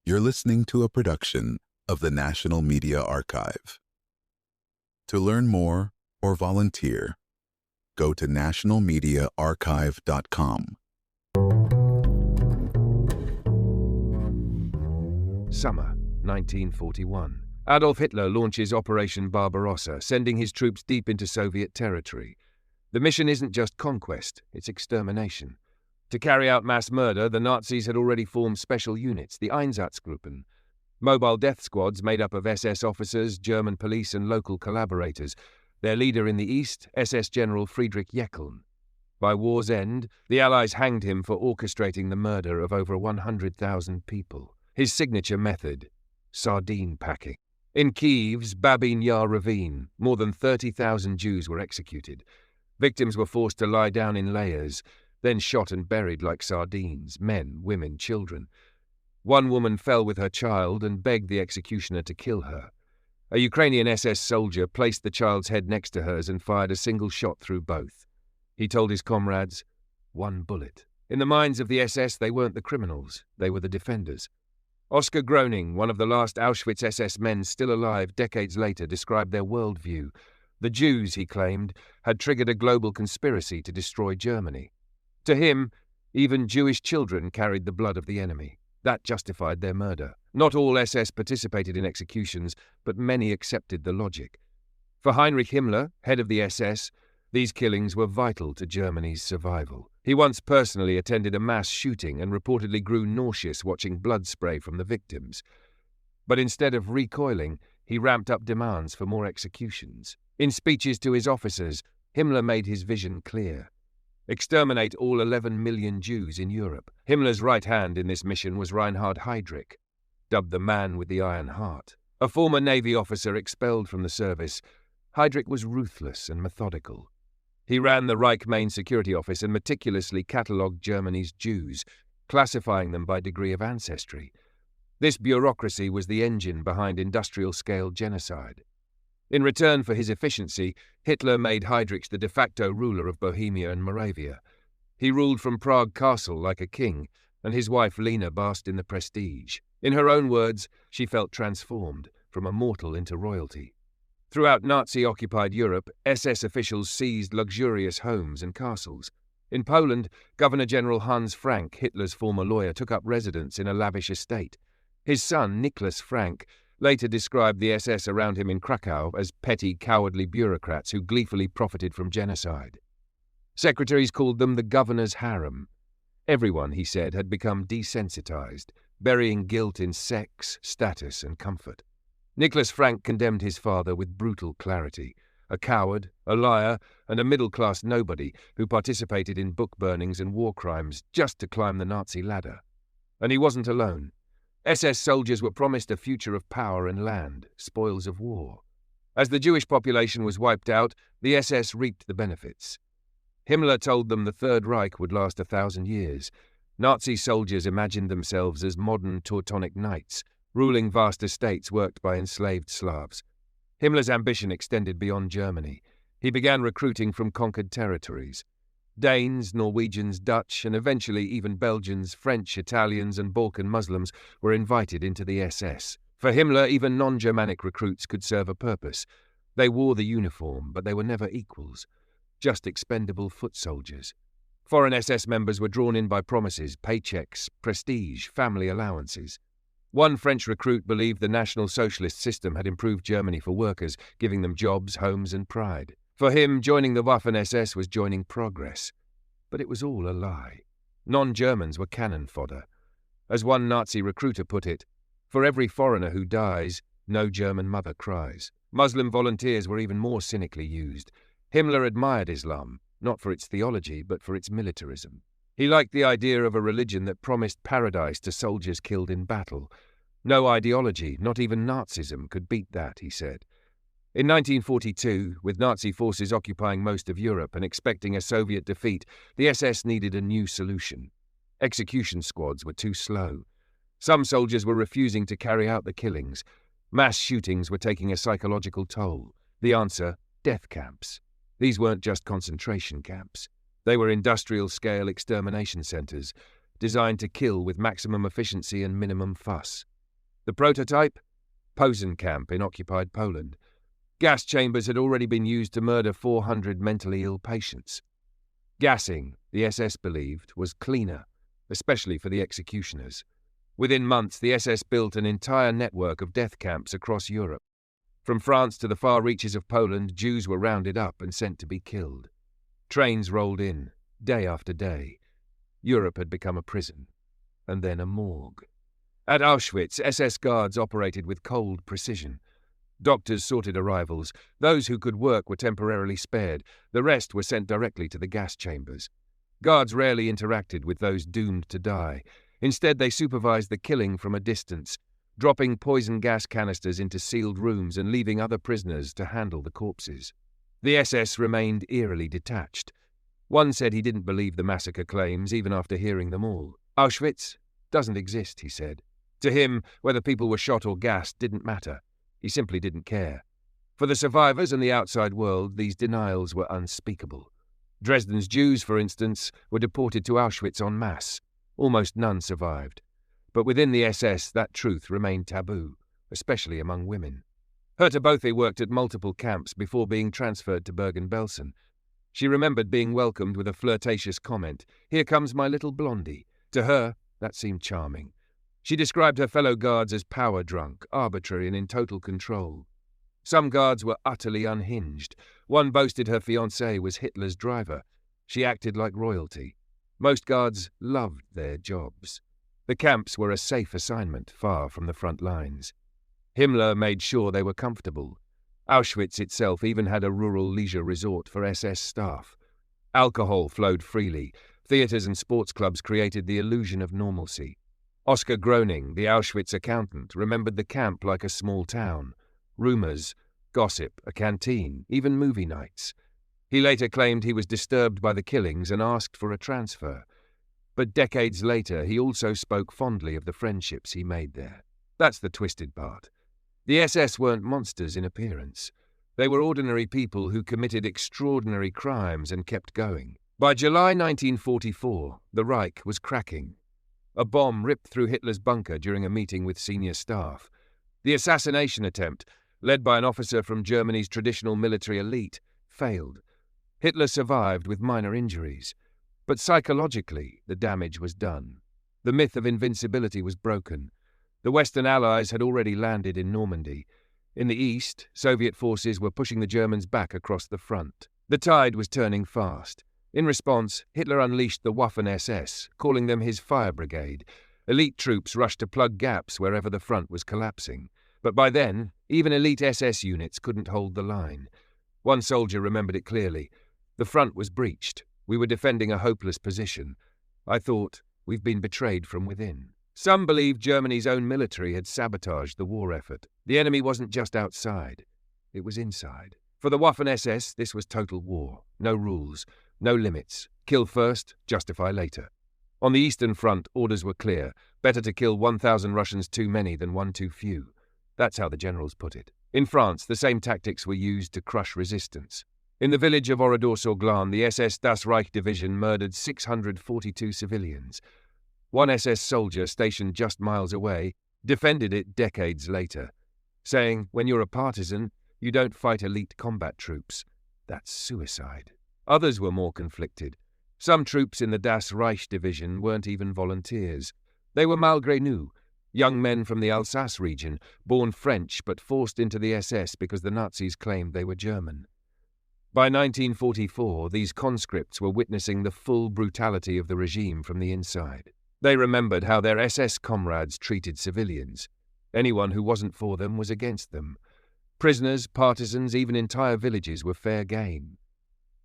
You're listening to a production of the National Media Archive. To learn more or volunteer, go to nationalmediaarchive.com. Summer 1941. Adolf Hitler launches Operation Barbarossa, sending his troops deep into Soviet territory. The mission isn't just conquest, it's extermination. To carry out mass murder, the Nazis had already formed special units, the Einsatzgruppen, mobile death squads made up of SS officers, German police and local collaborators. Their leader in the east, SS General Friedrich Jeckeln. By war's end, the Allies hanged him for orchestrating the murder of over 100,000 people. His signature method, sardine packing. In Kiev's Babyn Yar ravine, more than 30,000 Jews were executed. Victims were forced to lie down in layers, then shot and buried like sardines, men, women, children. One woman fell with her child and begged the executioner to kill her. A Ukrainian SS soldier placed the child's head next to hers and fired a single shot through both. He told his comrades, "One bullet." In the minds of the SS, they weren't the criminals, they were the defenders. Oskar Gröning, one of the last Auschwitz SS men still alive decades later, described their worldview. The Jews, he claimed, had triggered a global conspiracy to destroy Germany. To him, even Jewish children carried the blood of the enemy. That justified their murder. Not all SS participated in executions, but many accepted the logic. For Heinrich Himmler, head of the SS, these killings were vital to Germany's survival. He once personally attended a mass shooting and reportedly grew nauseous watching blood spray from the victims. But instead of recoiling, he ramped up demands for more executions. In speeches to his officers, Himmler made his vision clear. Exterminate all 11 million Jews in Europe. Himmler's right hand in this mission was Reinhard Heydrich, dubbed the man with the iron heart. A former Navy officer expelled from the service, Heydrich was ruthless and methodical. He ran the Reich Main Security Office and meticulously catalogued Germany's Jews, classifying them by degree of ancestry. This bureaucracy was the engine behind industrial-scale genocide. In return for his efficiency, Hitler made Heydrich the de facto ruler of Bohemia and Moravia. He ruled from Prague Castle like a king, and his wife Lena basked in the prestige. In her own words, she felt transformed, from a mortal into royalty. Throughout Nazi-occupied Europe, SS officials seized luxurious homes and castles. In Poland, Governor-General Hans Frank, Hitler's former lawyer, took up residence in a lavish estate. His son, Nicholas Frank, later described the SS around him in Krakow as petty, cowardly bureaucrats who gleefully profited from genocide. Secretaries called them the governor's harem. Everyone, he said, had become desensitized, burying guilt in sex, status, and comfort. Nicholas Frank condemned his father with brutal clarity, a coward, a liar, and a middle-class nobody who participated in book burnings and war crimes just to climb the Nazi ladder. And he wasn't alone. SS soldiers were promised a future of power and land, spoils of war. As the Jewish population was wiped out, the SS reaped the benefits. Himmler told them the Third Reich would last 1,000 years. Nazi soldiers imagined themselves as modern Teutonic knights, ruling vast estates worked by enslaved Slavs. Himmler's ambition extended beyond Germany. He began recruiting from conquered territories. Danes, Norwegians, Dutch, and eventually even Belgians, French, Italians, and Balkan Muslims were invited into the SS. For Himmler, even non-Germanic recruits could serve a purpose. They wore the uniform, but they were never equals, just expendable foot soldiers. Foreign SS members were drawn in by promises, paychecks, prestige, family allowances. One French recruit believed the National Socialist system had improved Germany for workers, giving them jobs, homes, and pride. For him, joining the Waffen-SS was joining progress. But it was all a lie. Non-Germans were cannon fodder. As one Nazi recruiter put it, "For every foreigner who dies, no German mother cries." Muslim volunteers were even more cynically used. Himmler admired Islam, not for its theology, but for its militarism. He liked the idea of a religion that promised paradise to soldiers killed in battle. No ideology, not even Nazism, could beat that, he said. In 1942, with Nazi forces occupying most of Europe and expecting a Soviet defeat, the SS needed a new solution. Execution squads were too slow. Some soldiers were refusing to carry out the killings. Mass shootings were taking a psychological toll. The answer, death camps. These weren't just concentration camps. They were industrial-scale extermination centers, designed to kill with maximum efficiency and minimum fuss. The prototype? Posen camp in occupied Poland. Gas chambers had already been used to murder 400 mentally ill patients. Gassing, the SS believed, was cleaner, especially for the executioners. Within months, the SS built an entire network of death camps across Europe. From France to the far reaches of Poland, Jews were rounded up and sent to be killed. Trains rolled in, day after day. Europe had become a prison, and then a morgue. At Auschwitz, SS guards operated with cold precision. Doctors sorted arrivals. Those who could work were temporarily spared. The rest were sent directly to the gas chambers. Guards rarely interacted with those doomed to die. Instead, they supervised the killing from a distance, dropping poison gas canisters into sealed rooms and leaving other prisoners to handle the corpses. The SS remained eerily detached. One said he didn't believe the massacre claims even after hearing them all. Auschwitz doesn't exist, he said. To him, whether people were shot or gassed didn't matter. He simply didn't care. For the survivors and the outside world, these denials were unspeakable. Dresden's Jews, for instance, were deported to Auschwitz en masse. Almost none survived. But within the SS, that truth remained taboo, especially among women. Herta Bothe worked at multiple camps before being transferred to Bergen-Belsen. She remembered being welcomed with a flirtatious comment, "Here comes my little blondie." To her, that seemed charming. She described her fellow guards as power-drunk, arbitrary and in total control. Some guards were utterly unhinged. One boasted her fiancé was Hitler's driver. She acted like royalty. Most guards loved their jobs. The camps were a safe assignment, far from the front lines. Himmler made sure they were comfortable. Auschwitz itself even had a rural leisure resort for SS staff. Alcohol flowed freely. Theatres and sports clubs created the illusion of normalcy. Oskar Gröning, the Auschwitz accountant, remembered the camp like a small town. Rumours, gossip, a canteen, even movie nights. He later claimed he was disturbed by the killings and asked for a transfer. But decades later, he also spoke fondly of the friendships he made there. That's the twisted part. The SS weren't monsters in appearance. They were ordinary people who committed extraordinary crimes and kept going. By July 1944, the Reich was cracking. A bomb ripped through Hitler's bunker during a meeting with senior staff. The assassination attempt, led by an officer from Germany's traditional military elite, failed. Hitler survived with minor injuries. But psychologically, the damage was done. The myth of invincibility was broken. The Western Allies had already landed in Normandy. In the east, Soviet forces were pushing the Germans back across the front. The tide was turning fast. In response, Hitler unleashed the Waffen-SS, calling them his fire brigade. Elite troops rushed to plug gaps wherever the front was collapsing. But by then, even elite SS units couldn't hold the line. One soldier remembered it clearly. The front was breached. We were defending a hopeless position. I thought, we've been betrayed from within. Some believed Germany's own military had sabotaged the war effort. The enemy wasn't just outside. It was inside. For the Waffen-SS, this was total war. No rules, no limits. Kill first, justify later. On the Eastern Front, orders were clear. Better to kill 1,000 Russians too many than one too few. That's how the generals put it. In France, the same tactics were used to crush resistance. In the village of Oradour-sur-Glane, the SS Das Reich Division murdered 642 civilians. One SS soldier stationed just miles away defended it decades later, saying, "When you're a partisan, you don't fight elite combat troops. That's suicide." Others were more conflicted. Some troops in the Das Reich Division weren't even volunteers. They were malgré nous, young men from the Alsace region, born French but forced into the SS because the Nazis claimed they were German. By 1944, these conscripts were witnessing the full brutality of the regime from the inside. They remembered how their SS comrades treated civilians. Anyone who wasn't for them was against them. Prisoners, partisans, even entire villages were fair game.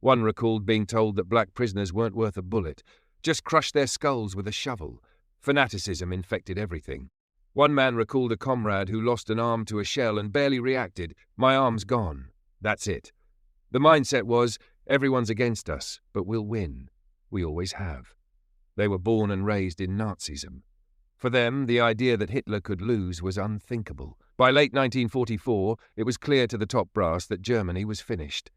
One recalled being told that black prisoners weren't worth a bullet. Just crush their skulls with a shovel. Fanaticism infected everything. One man recalled a comrade who lost an arm to a shell and barely reacted. "My arm's gone. That's it." The mindset was, everyone's against us, but we'll win. We always have. They were born and raised in Nazism. For them, the idea that Hitler could lose was unthinkable. By late 1944, it was clear to the top brass that Germany was finished.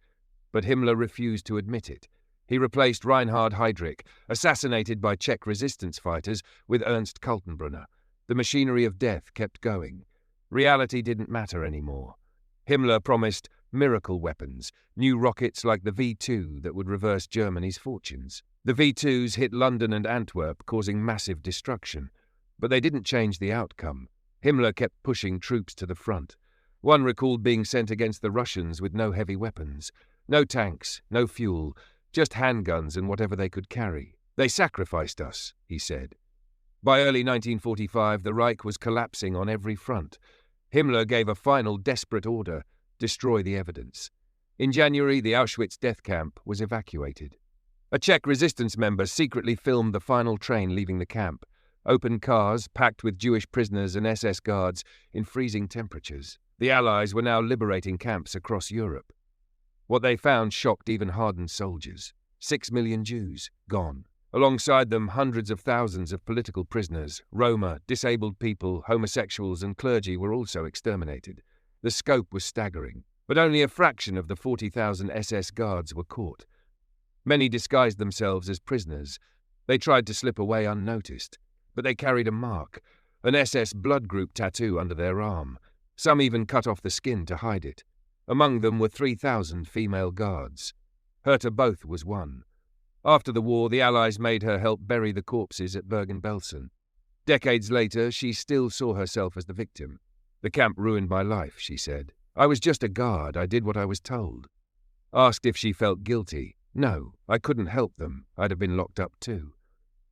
But Himmler refused to admit it. He replaced Reinhard Heydrich, assassinated by Czech resistance fighters, with Ernst Kaltenbrunner. The machinery of death kept going. Reality didn't matter anymore. Himmler promised miracle weapons, new rockets like the V2 that would reverse Germany's fortunes. The V2s hit London and Antwerp, causing massive destruction. But they didn't change the outcome. Himmler kept pushing troops to the front. One recalled being sent against the Russians with no heavy weapons. No tanks, no fuel, just handguns and whatever they could carry. They sacrificed us, he said. By early 1945, the Reich was collapsing on every front. Himmler gave a final desperate order: destroy the evidence. In January, the Auschwitz death camp was evacuated. A Czech resistance member secretly filmed the final train leaving the camp. Open cars, packed with Jewish prisoners and SS guards in freezing temperatures. The Allies were now liberating camps across Europe. What they found shocked even hardened soldiers. 6 million Jews, gone. Alongside them, hundreds of thousands of political prisoners, Roma, disabled people, homosexuals and clergy were also exterminated. The scope was staggering, but only a fraction of the 40,000 SS guards were caught. Many disguised themselves as prisoners. They tried to slip away unnoticed, but they carried a mark, an SS blood group tattoo under their arm. Some even cut off the skin to hide it. Among them were 3,000 female guards. Herta Both was one. After the war, the Allies made her help bury the corpses at Bergen-Belsen. Decades later, she still saw herself as the victim. The camp ruined my life, she said. I was just a guard. I did what I was told. Asked if she felt guilty. No, I couldn't help them. I'd have been locked up too.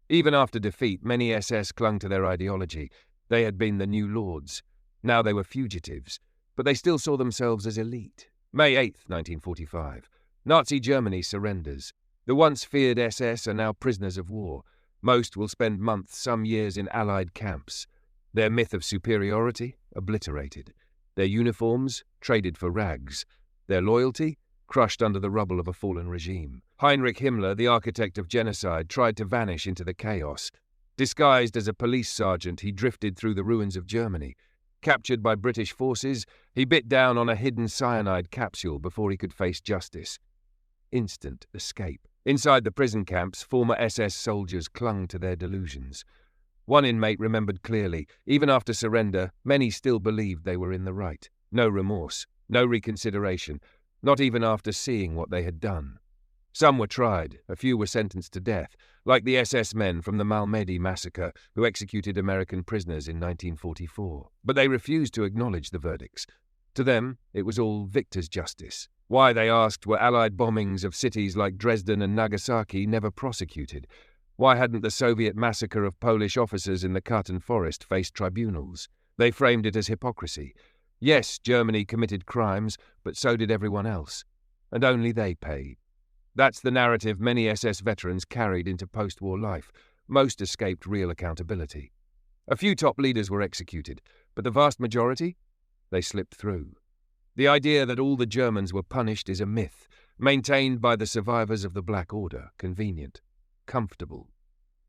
Even after defeat, many SS clung to their ideology. They had been the new lords. Now they were fugitives, but they still saw themselves as elite. May 8, 1945. Nazi Germany surrenders. The once feared SS are now prisoners of war. Most will spend months, some years in Allied camps. Their myth of superiority, obliterated. Their uniforms, traded for rags. Their loyalty, crushed under the rubble of a fallen regime. Heinrich Himmler, the architect of genocide, tried to vanish into the chaos. Disguised as a police sergeant, he drifted through the ruins of Germany. Captured by British forces, he bit down on a hidden cyanide capsule before he could face justice. Instant escape. Inside the prison camps, former SS soldiers clung to their delusions. One inmate remembered clearly, even after surrender, many still believed they were in the right. No remorse, no reconsideration, not even after seeing what they had done. Some were tried, a few were sentenced to death, like the SS men from the Malmedy massacre who executed American prisoners in 1944. But they refused to acknowledge the verdicts. To them, it was all victor's justice. Why, they asked, were Allied bombings of cities like Dresden and Nagasaki never prosecuted? Why hadn't the Soviet massacre of Polish officers in the Khartoum Forest faced tribunals? They framed it as hypocrisy. Yes, Germany committed crimes, but so did everyone else. And only they paid. That's the narrative many SS veterans carried into post-war life. Most escaped real accountability. A few top leaders were executed, but the vast majority? They slipped through. The idea that all the Germans were punished is a myth, maintained by the survivors of the Black Order. Convenient. Comfortable.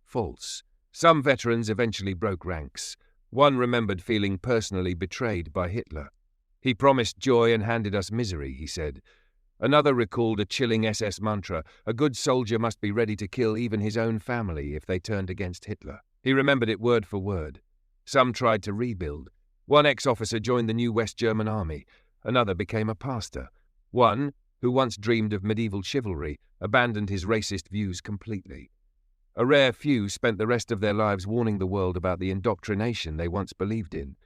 False. Some veterans eventually broke ranks. One remembered feeling personally betrayed by Hitler. He promised joy and handed us misery, he said. Another recalled a chilling SS mantra: a good soldier must be ready to kill even his own family if they turned against Hitler. He remembered it word for word. Some tried to rebuild. One ex-officer joined the new West German army. Another became a pastor. One, who once dreamed of medieval chivalry, abandoned his racist views completely. A rare few spent the rest of their lives warning the world about the indoctrination they once believed in.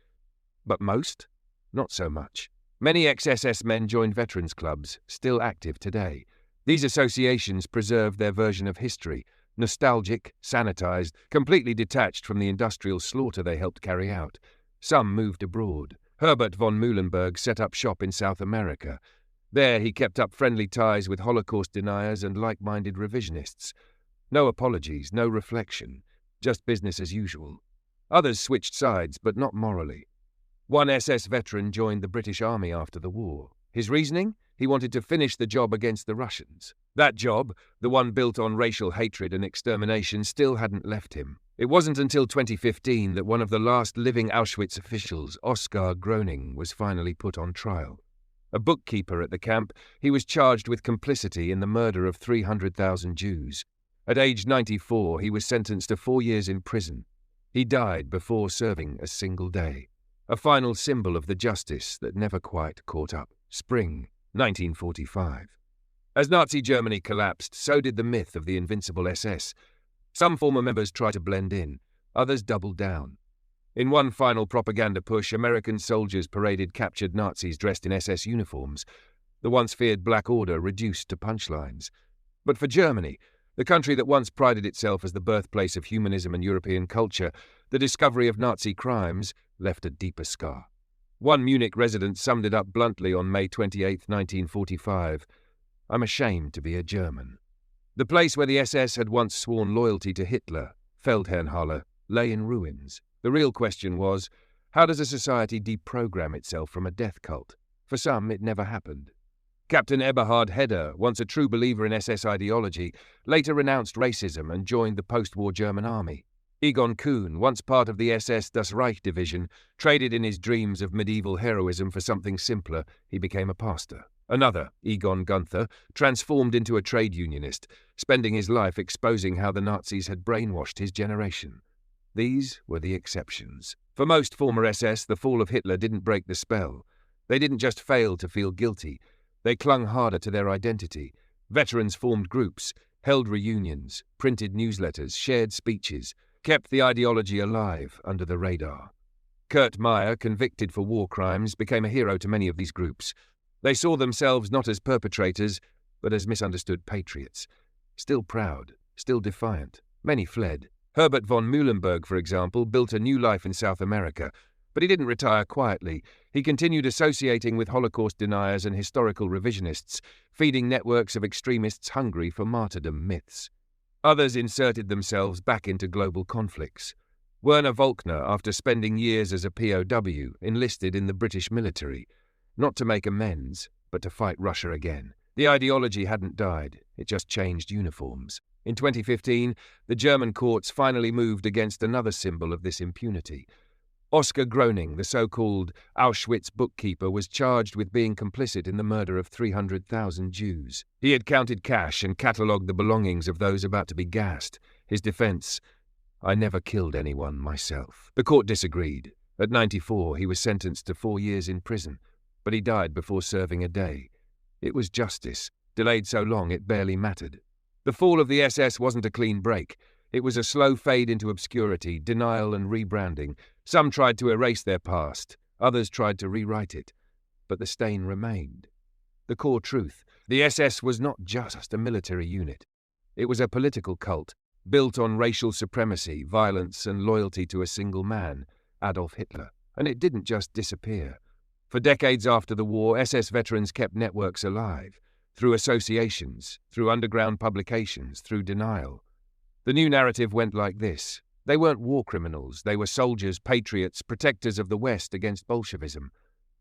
But most? Not so much. Many ex-SS men joined veterans clubs, still active today. These associations preserved their version of history, nostalgic, sanitized, completely detached from the industrial slaughter they helped carry out. Some moved abroad. Herbert von Muhlenberg set up shop in South America. There he kept up friendly ties with Holocaust deniers and like-minded revisionists. No apologies, no reflection, just business as usual. Others switched sides, but not morally. One SS veteran joined the British Army after the war. His reasoning? He wanted to finish the job against the Russians. That job, the one built on racial hatred and extermination, still hadn't left him. It wasn't until 2015 that one of the last living Auschwitz officials, Oskar Gröning, was finally put on trial. A bookkeeper at the camp, he was charged with complicity in the murder of 300,000 Jews. At age 94, he was sentenced to 4 years in prison. He died before serving a single day, a final symbol of the justice that never quite caught up. Spring 1945. As Nazi Germany collapsed, so did the myth of the invincible SS. Some former members tried to blend in, others doubled down. In one final propaganda push, American soldiers paraded captured Nazis dressed in SS uniforms, the once feared Black Order reduced to punchlines. But for Germany, the country that once prided itself as the birthplace of humanism and European culture, the discovery of Nazi crimes left a deeper scar. One Munich resident summed it up bluntly on May 28, 1945. "I'm ashamed to be a German." The place where the SS had once sworn loyalty to Hitler, Feldherrnhalle, lay in ruins. The real question was, how does a society deprogram itself from a death cult? For some, it never happened. Captain Eberhard Heder, once a true believer in SS ideology, later renounced racism and joined the post-war German army. Egon Kuhn, once part of the SS Das Reich division, traded in his dreams of medieval heroism for something simpler. He became a pastor. Another, Egon Gunther, transformed into a trade unionist, spending his life exposing how the Nazis had brainwashed his generation. These were the exceptions. For most former SS, the fall of Hitler didn't break the spell. They didn't just fail to feel guilty. They clung harder to their identity. Veterans formed groups, held reunions, printed newsletters, shared speeches, kept the ideology alive under the radar. Kurt Meyer, convicted for war crimes, became a hero to many of these groups. They saw themselves not as perpetrators, but as misunderstood patriots. Still proud, still defiant. Many fled. Herbert von Muhlenberg, for example, built a new life in South America, but he didn't retire quietly. He continued associating with Holocaust deniers and historical revisionists, feeding networks of extremists hungry for martyrdom myths. Others inserted themselves back into global conflicts. Werner Volkner, after spending years as a POW, enlisted in the British military, not to make amends, but to fight Russia again. The ideology hadn't died, it just changed uniforms. In 2015, the German courts finally moved against another symbol of this impunity. Oskar Gröning, the so-called Auschwitz bookkeeper, was charged with being complicit in the murder of 300,000 Jews. He had counted cash and catalogued the belongings of those about to be gassed. His defense: "I never killed anyone myself." The court disagreed. At 94, he was sentenced to 4 years in prison, but he died before serving a day. It was justice, delayed so long it barely mattered. The fall of the SS wasn't a clean break. It was a slow fade into obscurity, denial and rebranding. Some tried to erase their past, others tried to rewrite it. But the stain remained. The core truth: the SS was not just a military unit. It was a political cult, built on racial supremacy, violence and loyalty to a single man, Adolf Hitler. And it didn't just disappear. For decades after the war, SS veterans kept networks alive, through associations, through underground publications, through denial. The new narrative went like this: they weren't war criminals, they were soldiers, patriots, protectors of the West against Bolshevism.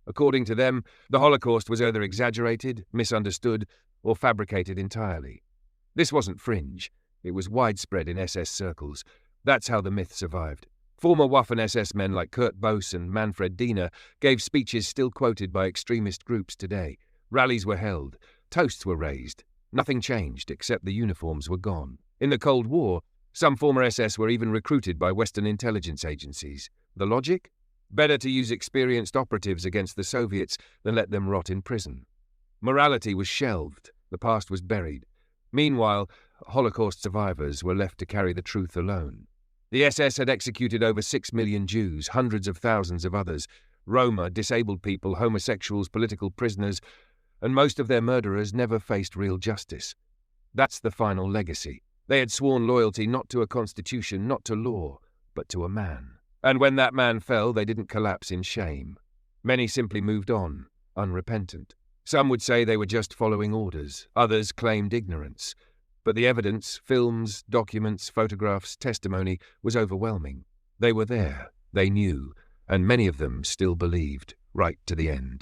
According to them, the Holocaust was either exaggerated, misunderstood, or fabricated entirely. This wasn't fringe, it was widespread in SS circles. That's how the myth survived. Former Waffen-SS men like Kurt Boos and Manfred Diener gave speeches still quoted by extremist groups today. Rallies were held, toasts were raised. Nothing changed except the uniforms were gone. In the Cold War, some former SS were even recruited by Western intelligence agencies. The logic? Better to use experienced operatives against the Soviets than let them rot in prison. Morality was shelved, the past was buried. Meanwhile, Holocaust survivors were left to carry the truth alone. The SS had executed over 6 million Jews, hundreds of thousands of others, Roma, disabled people, homosexuals, political prisoners, and most of their murderers never faced real justice. That's the final legacy. They had sworn loyalty not to a constitution, not to law, but to a man. And when that man fell, they didn't collapse in shame. Many simply moved on, unrepentant. Some would say they were just following orders. Others claimed ignorance. But the evidence, films, documents, photographs, testimony, was overwhelming. They were there, they knew, and many of them still believed, right to the end.